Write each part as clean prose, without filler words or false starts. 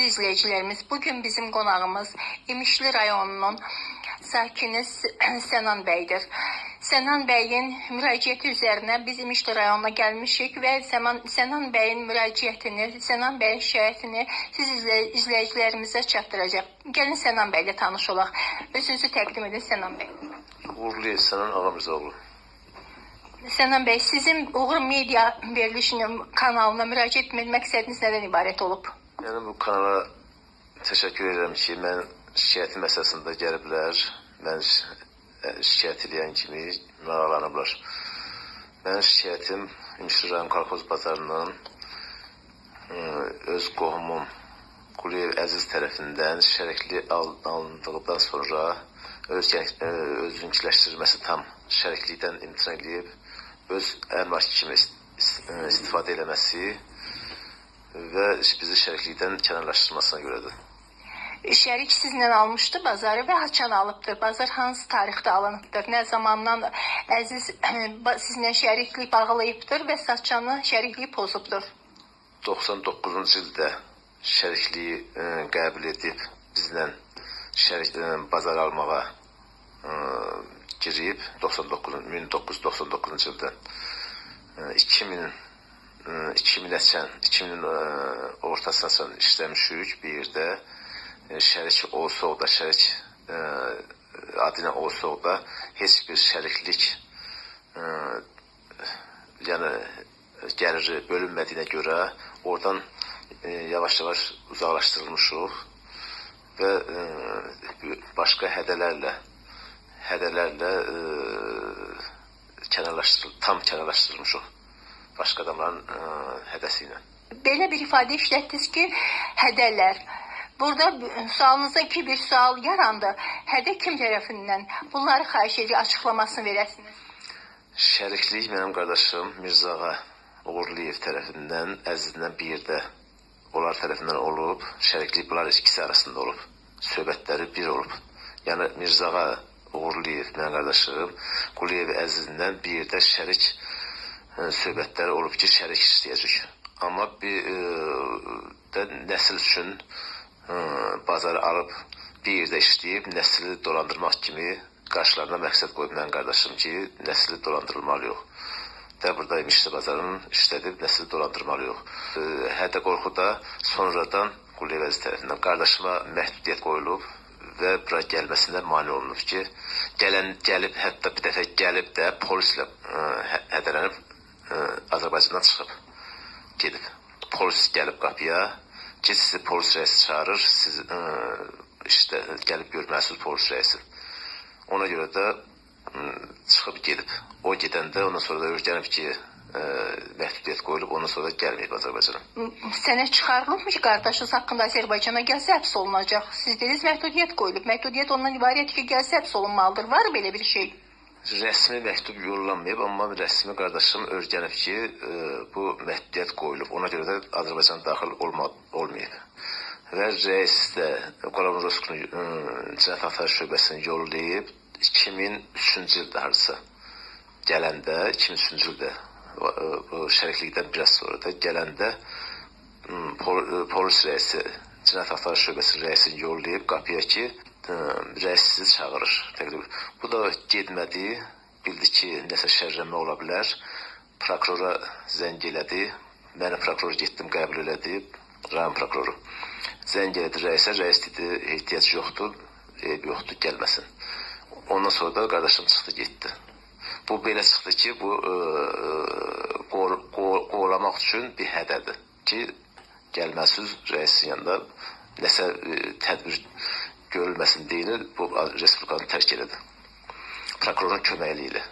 izleyicilerimiz, bugün bizim qonağımız İmişli rayonunun sakini Sənan bəydir. Sənan bəyin müraciəti üzərinə biz İmişli rayonuna gəlmişik və Sənan bəyin müraciətini, Sənan bəyin şikayətini siz izləyicilərimizə çatdıracaq. Gəlin Sənan bəylə tanış olaq. Özünüzü təqdim edin Sənan bəy. Uğurlu Sənan Ağamızoğlu. Sənan bəy, sizin Uğur Media verilişinin kanalına müraciət etmək məqsədiniz nədən ibarət olub? Yəni bu kanala təşəkkür edirəm ki, mən şikayətim əsasında gəliblər, mən şikayət edən kimi maraqlanıblar. Mənim şikayətim İmişli rayon Kolxoz bazarının öz qohumum Quliyev Əziz tərəfindən şərikli alındıqdan sonra özünkiləşdirilməsi tam şəriklikdən imtina edib, öz əmlak kimi istifadə eləməsi və bizi şəriklikdən kənarlaşdırmasına görədir. Şərik sizlə almışdı bazarı və haçan alıbdır? Bazar hansı tarixdə alınıbdır? Nə zamandan Əziz sizinlə şəriklik bağlayıbdır və Saçanı şərikliyi pozubdur? 99-cu ildə şərikliyi qəbul edib bizlə bazar almağa girib 1999-cu ildən 2000-in ortasına işləmişik bir yerdə. Şərik olsa da, şərik adına olsa da heç bir şəriklik yəni gəliri bölünmədiyinə görə oradan yavaş-yavaş uzaqlaşdırılmışıq və başqa hədələrlə tam kənarlaşdırılmışıq başqa adamların hədəsi ilə. Belə bir ifadə işlətdiniz ki, hədələr. Burada sualınıza bir sual yarandı. Hədə kim tərəfindən? Bunları xahiş edirik, açıqlamasını verəsiniz. Şəriklik mənim qardaşım Mirzağa Uğurliyev tərəfindən, Əzizlə bir yerdə onlar tərəfindən olub. Şəriklik bunlar ikisi arasında olub. Söhbətləri bir olub. Yəni Mirzağa Uğurliyev mənim qardaşım Quliyev Əzizlə bir yerdə şərik söhbətləri olub ki, şərik istəyəcək. Amma bir də nəsil üçün bazarı alıb bir yerdə işləyib, nəsli dolandırmaq kimi qarşılarına məqsəd qoyub mənim qardaşım ki, nəsli dolandırılmalı yox. Və burada İmişli bazarının işlədib, nəsli dolandırmalı yox. Hədə qorxuda sonradan Quliyev Əziz tərəfindən qardaşıma məhdudiyyət qoyulub və bura gəlməsində mane olunub ki, gəlib, hətta bir dəfə gəlib də polislə hədələnib Azərbaycandan çıxıb, gedib. Polis gəlib qapıya, ki, sizi polis rəisi çağırır, siz gəlib görməlisiniz polis rəisi. Ona görə də çıxıb gedib. O gedəndə, ondan sonra da öyrənib ki, məhdudiyyət qoyulub, ondan sonra da gəlməyib Azərbaycana. Sənə çıxarılıbmı ki, qardaşınız haqqında Azərbaycana gəlsə həbs olunacaq? Siz dediniz, məhdudiyyət qoyulub. Məhdudiyyət ondan ibarət ki, gəlsə həbs olunmalıdır. Var belə bir şey? Rəsmi məktub yollanmayıb, amma rəsmi qardaşım öyrənib ki, bu məhdudiyyət qoyulub. Ona görə də Azərbaycan daxil olmayıb. Və rəis də Qolavroskunun Cinayət Axtarış şöbəsini yollayıb 2003-cü ildə harasa gələndə, 2003-cü ildə şəriklikdən biraz sonra da gələndə polis rəisi, Cinayət Axtarış şöbəsinin rəisini yollayıb qapıya ki, rəis sizi çağırır. Bu da getmədi, bildi ki, nəsə şərrənmə ola bilər. Prokurora zəng elədi, məni prokuror getdim, qəbul elədi, rayon prokuroru. Zəng elədi rəisə, rəis dedi, ehtiyac yoxdur, yoxdur, gəlməsin. Ondan sonra da qardaşım çıxdı, getdi. Bu belə çıxdı ki, bu qovlamaq üçün bir hədədir ki, gəlməsiz rəisin yanında nəsə tədbir görülməsin deyinir, bu Respublikanı tərk elədi. Prokurorun köməkliyi ilə,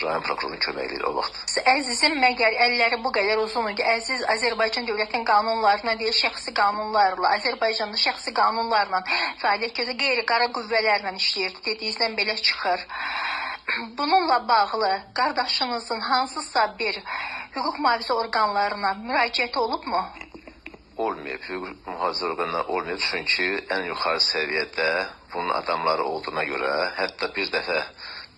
rayon prokurorunun köməkliyi ilə o vaxt. Əzizin məgər əlləri bu qədər uzun idi. Əziz Azərbaycan dövlətinin qanunlarına deyil, şəxsi qanunlarla, Azərbaycanda şəxsi qanunlarla, fəaliyyət gözə qeyri-qara qüvvələrlə işləyirdi. Dediyinizdən belə çıxır. Bununla bağlı qardaşınızın hansısa bir hüquq mühafizə orqanlarına müraciəti olubmu? Olmayıb, hüquq mühafizə orqanları olmayıb, çünki ən yuxarı səviyyədə bunun adamları olduğuna görə, hətta bir dəfə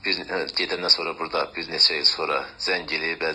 gedəndən sonra burada bir neçə il sonra zəng eləyib,